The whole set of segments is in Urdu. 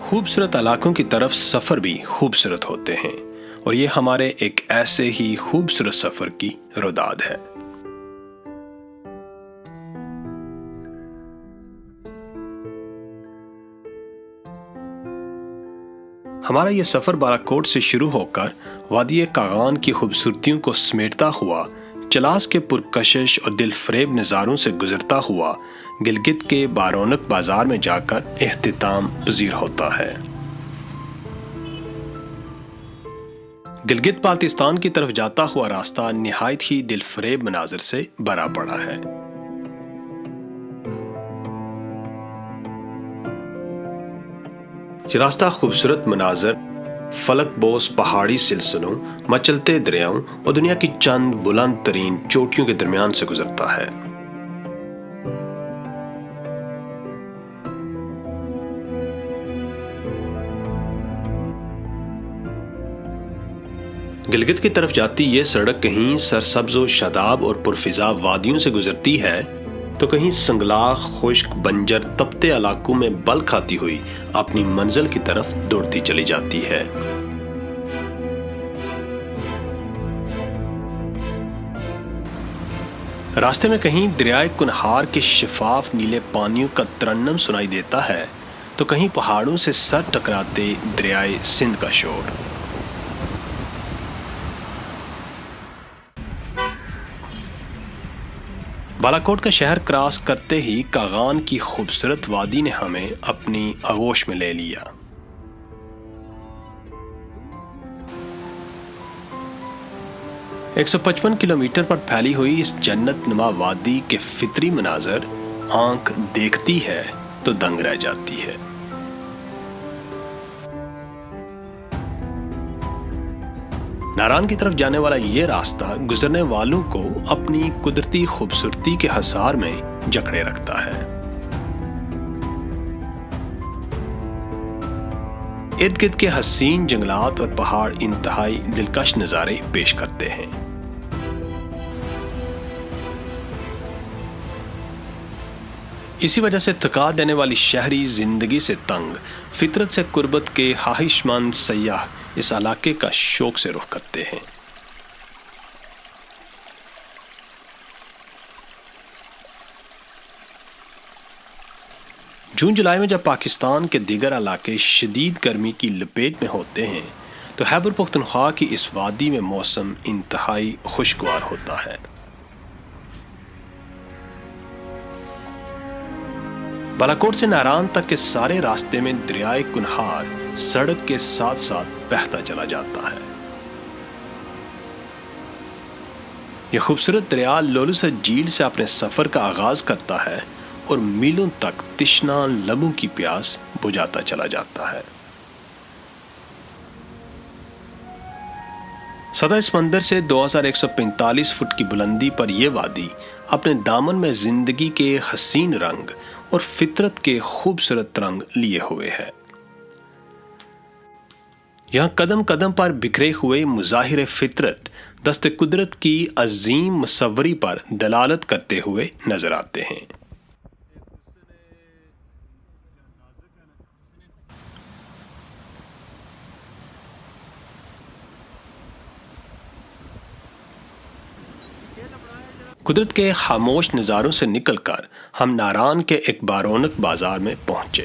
خوبصورت علاقوں کی طرف سفر بھی خوبصورت ہوتے ہیں اور یہ ہمارے ایک ایسے ہی خوبصورت سفر کی روداد ہے۔ ہمارا یہ سفر بالاکوٹ سے شروع ہو کر وادی کاغان کی خوبصورتیوں کو سمیٹتا ہوا، چلاس کے پرکشش اور دل فریب نظاروں سے گزرتا ہوا گلگت کے بارونق بازار میں جا کر اختتام پذیر ہوتا ہے۔ گلگت بالتستان کی طرف جاتا ہوا راستہ نہایت ہی دل فریب مناظر سے بھرا پڑا ہے۔ یہ راستہ خوبصورت مناظر، فلک بوس پہاڑی سلسلوں، مچلتے دریاؤں اور دنیا کی چند بلند ترین چوٹیوں کے درمیان سے گزرتا ہے۔ گلگت کی طرف جاتی یہ سڑک کہیں سرسبز و شاداب اور پرفضا وادیوں سے گزرتی ہے تو کہیں سنگلاخ، خشک، بنجر، تپتے علاقوں میں بل کھاتی ہوئی اپنی منزل کی طرف دوڑتی چلی جاتی ہے۔ راستے میں کہیں دریائے کنہار کے شفاف نیلے پانیوں کا ترنم سنائی دیتا ہے تو کہیں پہاڑوں سے سر ٹکراتے دریائے سندھ کا شور۔ بالاکوٹ کا شہر کراس کرتے ہی کاغان کی خوبصورت وادی نے ہمیں اپنی آغوش میں لے لیا۔ ایک 155 کلومیٹر پر پھیلی ہوئی اس جنت نما وادی کے فطری مناظر آنکھ دیکھتی ہے تو دنگ رہ جاتی ہے۔ ناران کی طرف جانے والا یہ راستہ گزرنے والوں کو اپنی قدرتی خوبصورتی کے حصار میں جکڑے رکھتا ہے۔ ارد گرد کے حسین جنگلات اور پہاڑ انتہائی دلکش نظارے پیش کرتے ہیں۔ اسی وجہ سے تھکا دینے والی شہری زندگی سے تنگ، فطرت سے قربت کے خواہش مند سیاح اس علاقے کا شوق سے رخ کرتے ہیں۔ جون جولائی میں جب پاکستان کے دیگر علاقے شدید گرمی کی لپیٹ میں ہوتے ہیں تو خیبر پختونخوا کی اس وادی میں موسم انتہائی خوشگوار ہوتا ہے۔ بالاکوٹ سے ناران تک کے سارے راستے میں دریائے کنہار سڑک کے ساتھ ساتھ بہتا چلا جاتا ہے۔ یہ خوبصورت دریا لولوسر جھیل سے اپنے سفر کا آغاز کرتا ہے اور میلوں تک تشنہ لبوں کی پیاس بجھاتا چلا جاتا ہے۔ سطح سمندر سے 2145 فٹ کی بلندی پر یہ وادی اپنے دامن میں زندگی کے حسین رنگ اور فطرت کے خوبصورت رنگ لیے ہوئے ہے۔ یہاں قدم قدم پر بکھرے ہوئے مظاہر فطرت دست قدرت کی عظیم مصوری پر دلالت کرتے ہوئے نظر آتے ہیں۔ قدرت کے خاموش نظاروں سے نکل کر ہم ناران کے ایک بارونق بازار میں پہنچے۔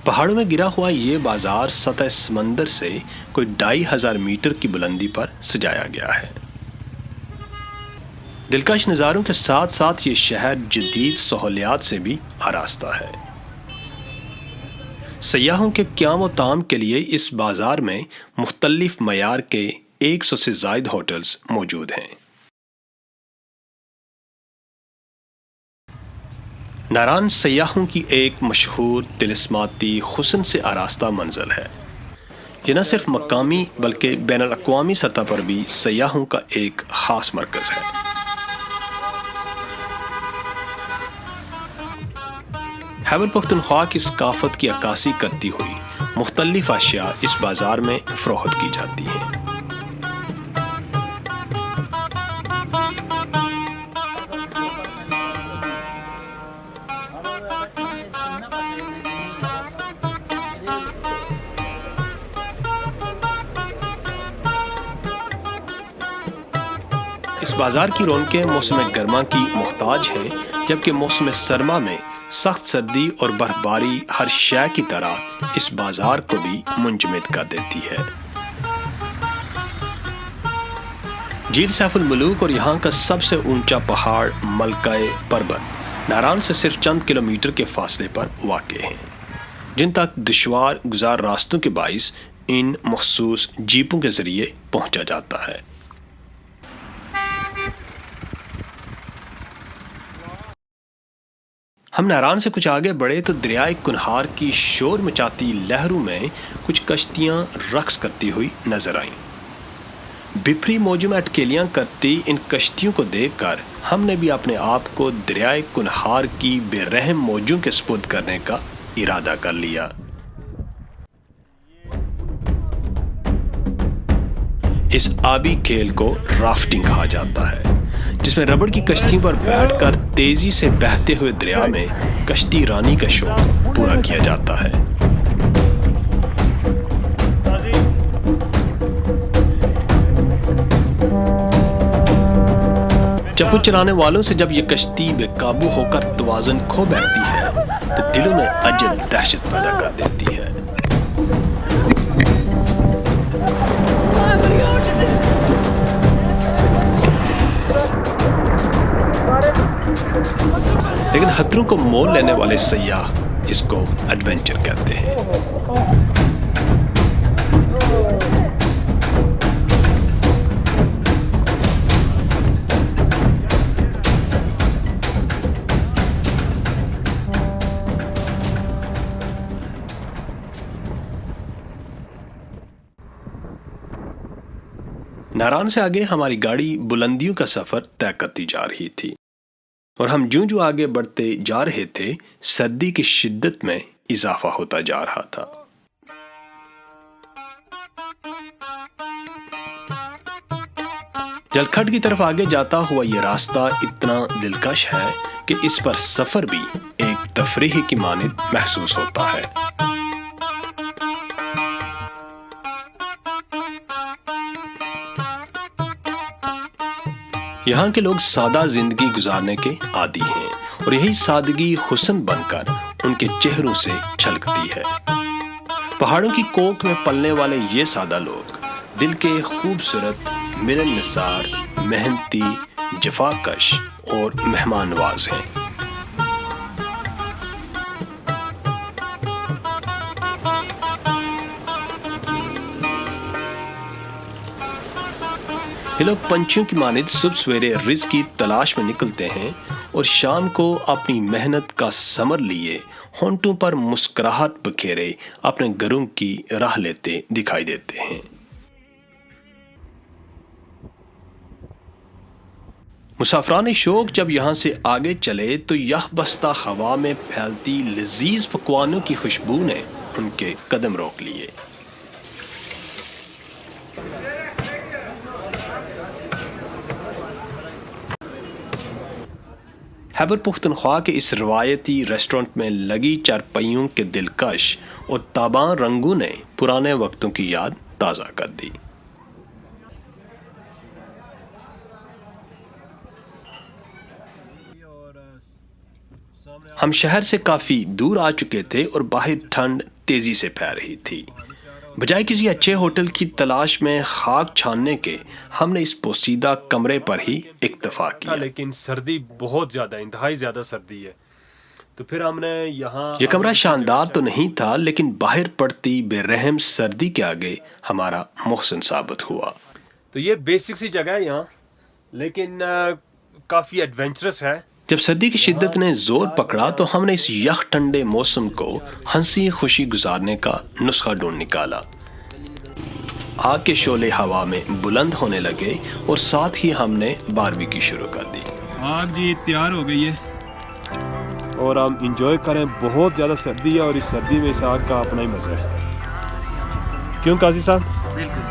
پہاڑوں میں گرا ہوا یہ بازار سطح سمندر سے کوئی 2500 میٹر کی بلندی پر سجایا گیا ہے۔ دلکش نظاروں کے ساتھ ساتھ یہ شہر جدید سہولیات سے بھی آراستہ ہے۔ سیاحوں کے قیام و طعام کے لیے اس بازار میں مختلف معیار کے 100 سے زائد ہوٹلز موجود ہیں۔ ناران سیاحوں کی ایک مشہور طلسماتی حسن سے آراستہ منزل ہے۔ یہ نہ صرف مقامی بلکہ بین الاقوامی سطح پر بھی سیاحوں کا ایک خاص مرکز ہے۔ خیبر پختونخوا کی ثقافت کی عکاسی کرتی ہوئی مختلف اشیاء اس بازار میں فروخت کی جاتی ہیں۔ بازار کی رونقیں موسم گرما کی محتاج ہیں، جبکہ موسم سرما میں سخت سردی اور برف باری ہر شے کی طرح اس بازار کو بھی منجمد کر دیتی ہے۔ جھیل سیف الملوک اور یہاں کا سب سے اونچا پہاڑ ملکہ پربت ناران سے صرف چند کلومیٹر کے فاصلے پر واقع ہیں، جن تک دشوار گزار راستوں کے باعث ان مخصوص جیپوں کے ذریعے پہنچا جاتا ہے۔ ہم ناران سے کچھ آگے بڑھے تو دریائے کنہار کی شور مچاتی لہروں میں کچھ کشتیاں رقص کرتی ہوئی نظر آئیں۔ بپھری موجوں میں اٹکیلیاں کرتی ان کشتیوں کو دیکھ کر ہم نے بھی اپنے آپ کو دریائے کنہار کی بے رحم موجوں کے سپرد کرنے کا ارادہ کر لیا۔ اس آبی کھیل کو رافٹنگ کہا جاتا ہے، جس میں ربڑ کی کشتیوں پر بیٹھ کر تیزی سے بہتے ہوئے دریا میں کشتی رانی کا شوق پورا کیا جاتا ہے۔ چپو چلانے والوں سے جب یہ کشتی بے قابو ہو کر توازن کھو بیٹھتی ہے تو دلوں میں عجب دہشت پیدا کر دیتی ہے۔ لیکن خطروں کو مول لینے والے سیاح اس کو ایڈونچر کہتے ہیں۔ ناران سے آگے ہماری گاڑی بلندیوں کا سفر طے کرتی جا رہی تھی، اور ہم جوں آگے بڑھتے جا رہے تھے سردی کی شدت میں اضافہ ہوتا جا رہا تھا۔ جلکھڈ کی طرف آگے جاتا ہوا یہ راستہ اتنا دلکش ہے کہ اس پر سفر بھی ایک تفریح کی مانند محسوس ہوتا ہے۔ یہاں کے لوگ سادہ زندگی گزارنے کے عادی ہیں، اور یہی سادگی حسن بن کر ان کے چہروں سے چھلکتی ہے۔ پہاڑوں کی کوکھ میں پلنے والے یہ سادہ لوگ دل کے خوبصورت، ملن نثار، محنتی، جفاکش اور مہمان نواز ہیں۔ یہ لوگ پنچھیوں کی مانند صبح سویرے رزق کی تلاش میں نکلتے ہیں، اور شام کو اپنی محنت کا ثمر لیے ہونٹوں پر مسکراہٹ بکھیرے اپنے گھروں کی راہ لیتے دکھائی دیتے ہیں۔ مسافران شوق جب یہاں سے آگے چلے تو یہ بستہ ہوا میں پھیلتی لذیذ پکوانوں کی خوشبو نے ان کے قدم روک لیے۔ خیبر پختونخوا کے اس روایتی ریسٹورنٹ میں لگی چارپائیوں کے دلکش اور تاباں رنگوں نے پرانے وقتوں کی یاد تازہ کر دی۔ ہم شہر سے کافی دور آ چکے تھے اور باہر ٹھنڈ تیزی سے پھیل رہی تھی۔ بجائے کسی اچھے ہوٹل کی تلاش میں خاک چھاننے کے ہم نے اس پوسیدہ کمرے پر ہی اکتفا کیا۔ لیکن سردی بہت زیادہ، انتہائی زیادہ سردی ہے، تو پھر ہم نے یہاں یہ کمرہ شاندار تو نہیں تھا، لیکن باہر پڑتی بے رحم سردی کے آگے ہمارا محسن ثابت ہوا۔ تو یہ بیسک سی جگہ ہے یہاں، لیکن کافی ایڈونچرس ہے۔ جب سردی کی شدت نے زور پکڑا تو ہم نے اس یخ ٹھنڈے موسم کو ہنسی خوشی گزارنے کا نسخہ ڈھونڈ نکالا۔ آگ کے شعلے ہوا میں بلند ہونے لگے اور ساتھ ہی ہم نے باربیکیو شروع کر دی۔ آگ جی تیار ہو گئی ہے اور ہم انجوائے کریں، بہت زیادہ سردی ہے اور اس سردی میں اس آگ کا اپنا ہی مزہ ہے، کیوں قاضی صاحب؟ بالکل۔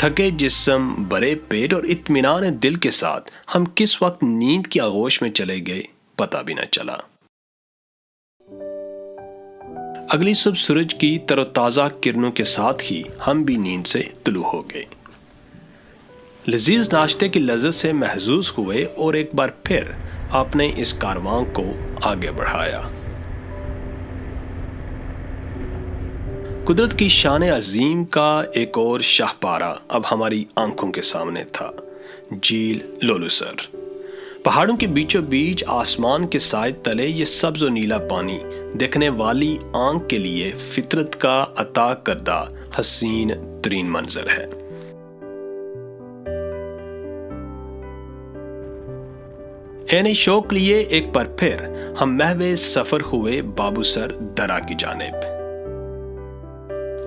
تھکے جسم، بڑے پیٹ اور اطمینان دل کے ساتھ ہم کس وقت نیند کی آغوش میں چلے گئے پتہ بھی نہ چلا۔ اگلی صبح سورج کی تر و تازہ کرنوں کے ساتھ ہی ہم بھی نیند سے طلوع ہو گئے۔ لذیذ ناشتے کی لذت سے محظوظ ہوئے اور ایک بار پھر آپ نے اس کارواں کو آگے بڑھایا۔ قدرت کی شان عظیم کا ایک اور شاہکار اب ہماری آنکھوں کے سامنے تھا، جھیل لولوسر۔ پہاڑوں کے بیچوں بیچ آسمان کے سائے تلے یہ سبز و نیلا پانی دیکھنے والی آنکھ کے لیے فطرت کا عطا کردہ حسین ترین منظر ہے۔ عین شوق لیے ایک بار پھر ہم محو سفر ہوئے بابو سر درہ کی جانب۔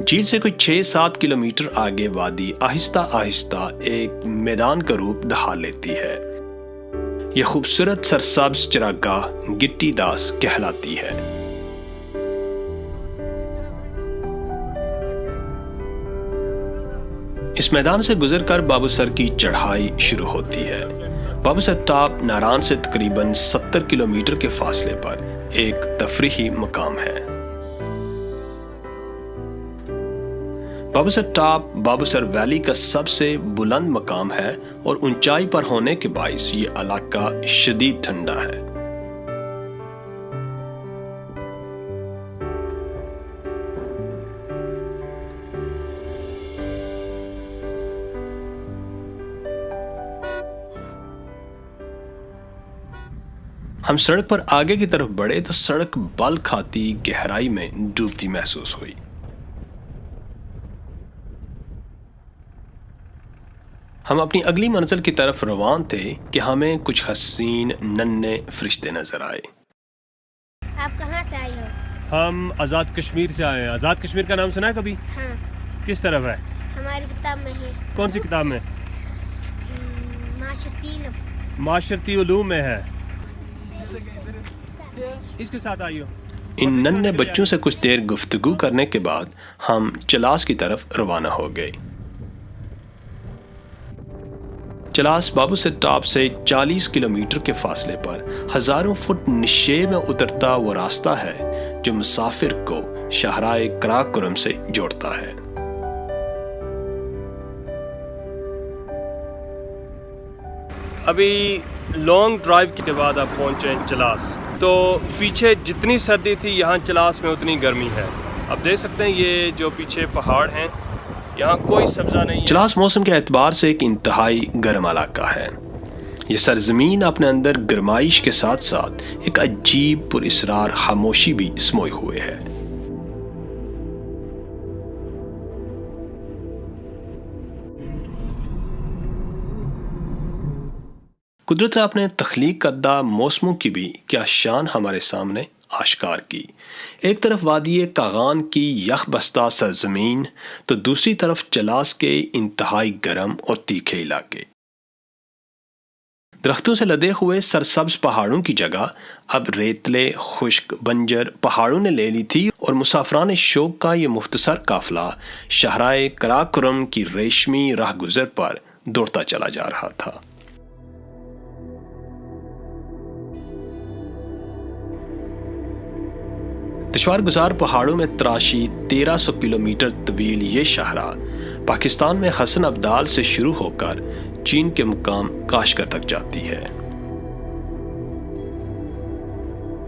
جھیل سے کوئی 6-7 کلومیٹر آگے وادی آہستہ آہستہ ایک میدان کا روپ دھار لیتی ہے۔ یہ خوبصورت سرسبز چراگاہ گٹی داس کہلاتی ہے۔ اس میدان سے گزر کر بابو سر کی چڑھائی شروع ہوتی ہے۔ بابو سر ٹاپ ناران سے تقریباً 70 کلومیٹر کے فاصلے پر ایک تفریحی مقام ہے۔ بابو سر ٹاپ بابو سر ویلی کا سب سے بلند مقام ہے اور اونچائی پر ہونے کے باعث یہ علاقہ شدید ٹھنڈا ہے۔ ہم سڑک پر آگے کی طرف بڑھے تو سڑک بل کھاتی گہرائی میں ڈوبتی محسوس ہوئی۔ ہم اپنی اگلی منزل کی طرف روان تھے کہ ہمیں کچھ حسین ننھے فرشتے نظر آئے۔ آپ کہاں سے آئے ہو؟ ہم آزاد کشمیر سے آئے ہیں۔ آزاد کشمیر کا نام سنا ہے کبھی؟ ہاں، کس طرف ہے؟ ہماری کتاب میں ہے۔ کون سی کتاب میں؟ معاشرتی علم۔ معاشرتی علوم میں ہے۔ اس کے ساتھ آئیو۔ ان ننھے بچوں سے کچھ دیر گفتگو کرنے کے بعد ہم چلاس کی طرف روانہ ہو گئے۔ چلاس بابو سر ٹاپ سے 40 کلومیٹر کے فاصلے پر ہزاروں فٹ نشیب میں اترتا وہ راستہ ہے جو مسافر کو شاہراہ قراقرم سے جوڑتا ہے۔ ابھی لانگ ڈرائیو کے بعد آپ پہنچے چلاس، تو پیچھے جتنی سردی تھی یہاں چلاس میں اتنی گرمی ہے۔ اب دیکھ سکتے ہیں یہ جو پیچھے پہاڑ ہیں، یہاں کوئی سبزہ نہیں ہے۔ چلاس موسم کے اعتبار سے ایک انتہائی گرم علاقہ ہے۔ یہ سرزمین اپنے اندر گرمائش کے ساتھ ساتھ ایک عجیب پر اسرار خاموشی بھی سموئے ہوئے ہے۔ قدرت نے اپنے تخلیق کردہ موسموں کی بھی کیا شان ہمارے سامنے آشکار کی۔ ایک طرف وادی کاغان کی یخ بستہ سرزمین تو دوسری طرف چلاس کے انتہائی گرم اور تیکھے علاقے۔ درختوں سے لدے ہوئے سرسبز پہاڑوں کی جگہ اب ریتلے خشک بنجر پہاڑوں نے لے لی تھی اور مسافران شوق کا یہ مختصر قافلہ شاہراہ قراقرم کی ریشمی راہ گزر پر دوڑتا چلا جا رہا تھا۔ دشوار گزار پہاڑوں میں تراشی 1300 کلومیٹر طویل یہ شاہراہ پاکستان میں حسن ابدال سے شروع ہو کر چین کے مقام کاشغر تک جاتی ہے۔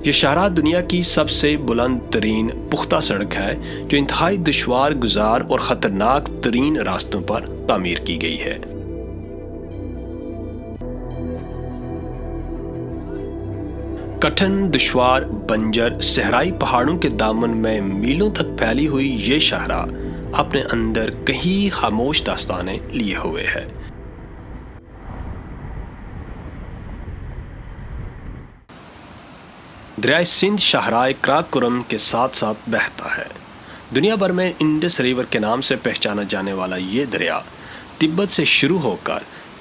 یہ شاہراہ دنیا کی سب سے بلند ترین پختہ سڑک ہے جو انتہائی دشوار گزار اور خطرناک ترین راستوں پر تعمیر کی گئی ہے۔ کٹھن دشوار بنجر صحرائی پہاڑوں کے دامن میں میلوں تک پھیلی ہوئی یہ شاہراہ اپنے اندر کئی خاموش داستانیں لیے ہوئے ہے۔ دریائے سندھ شاہراہ قراقرم کے ساتھ ساتھ بہتا ہے۔ دنیا بھر میں انڈس ریور کے نام سے پہچانا جانے والا یہ دریا تبت سے شروع ہو کر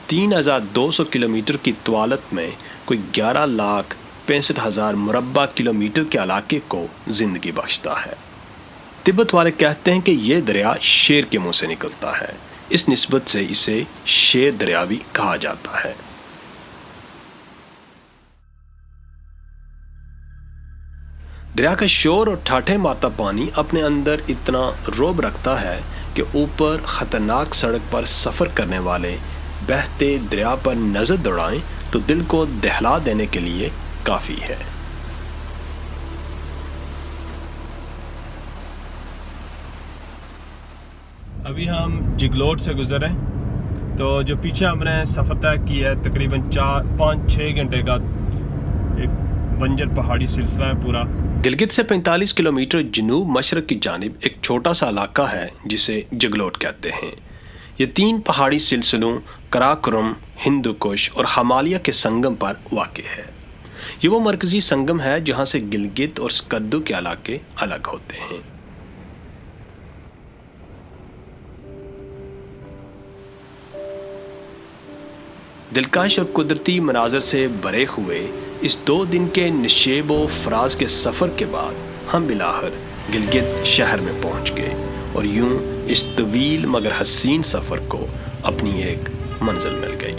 3200 کلومیٹر کی طوالت میں کوئی 11,65,000 مربع کلومیٹر کے علاقے کو زندگی بخشتا ہے۔ تبت والے کہتے ہیں کہ یہ دریا شیر کے منہ سے نکلتا ہے، اس نسبت سے اسے شیر دریا بھی کہا جاتا ہے۔ دریا کا شور اور ٹھاٹھے مارتا پانی اپنے اندر اتنا رعب رکھتا ہے کہ اوپر خطرناک سڑک پر سفر کرنے والے بہتے دریا پر نظر دوڑائیں تو دل کو دہلا دینے کے لیے کافی ہے۔ ابھی ہم جگلوٹ سے گزر ہیں، تو جو پیچھے ہم نے سفر طے کیا ہے تقریباً 4-5-6 گھنٹے کا ایک بنجر پہاڑی سلسلہ ہے پورا۔ گلگت سے 45 کلومیٹر جنوب مشرق کی جانب ایک چھوٹا سا علاقہ ہے جسے جگلوٹ کہتے ہیں۔ یہ 3 پہاڑی سلسلوں کراکرم، ہندو کش اور ہمالیہ کے سنگم پر واقع ہے۔ یہ وہ مرکزی سنگم ہے جہاں سے گلگت اور سکردو کے علاقے الگ ہوتے ہیں۔ دلکش اور قدرتی مناظر سے بھرے ہوئے اس 2 دن کے نشیب و فراز کے سفر کے بعد ہم بلاخر گلگت شہر میں پہنچ گئے اور یوں اس طویل مگر حسین سفر کو اپنی ایک منزل مل گئی۔